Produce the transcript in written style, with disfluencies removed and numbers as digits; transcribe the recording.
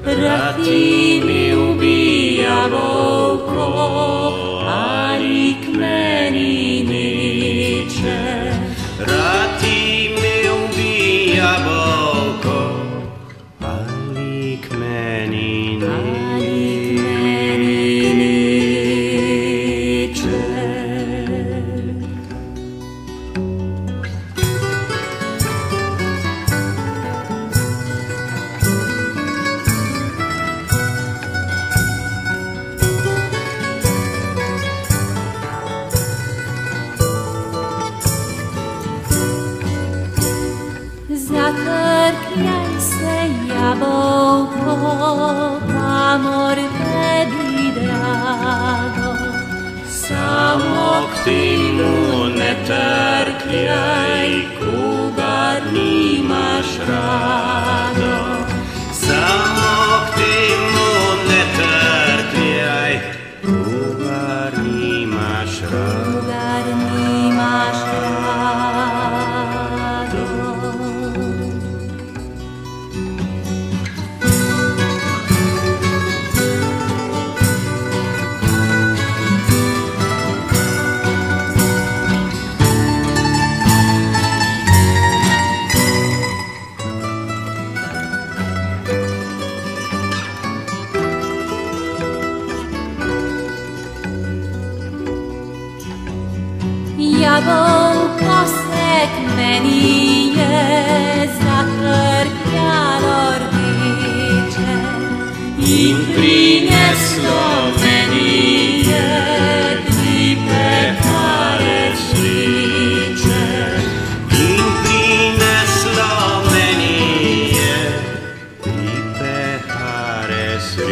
Rati mi ubijavouko, ali k meni neće. Rati mi ubijavouko, ali k meni neće. Zatrkljaj se, jabolko, amor tebi drago. Samo k timu ne trkljaj, kugar nimaš rado. Samo k timu ne trkljaj, kugar nimaš rado. Kugar nimaš rado. Jabolko se k meni je zatrkljalo rdeče In prineslo meni je lipe pare sreće. In prineslo meni je lipe pare sreće.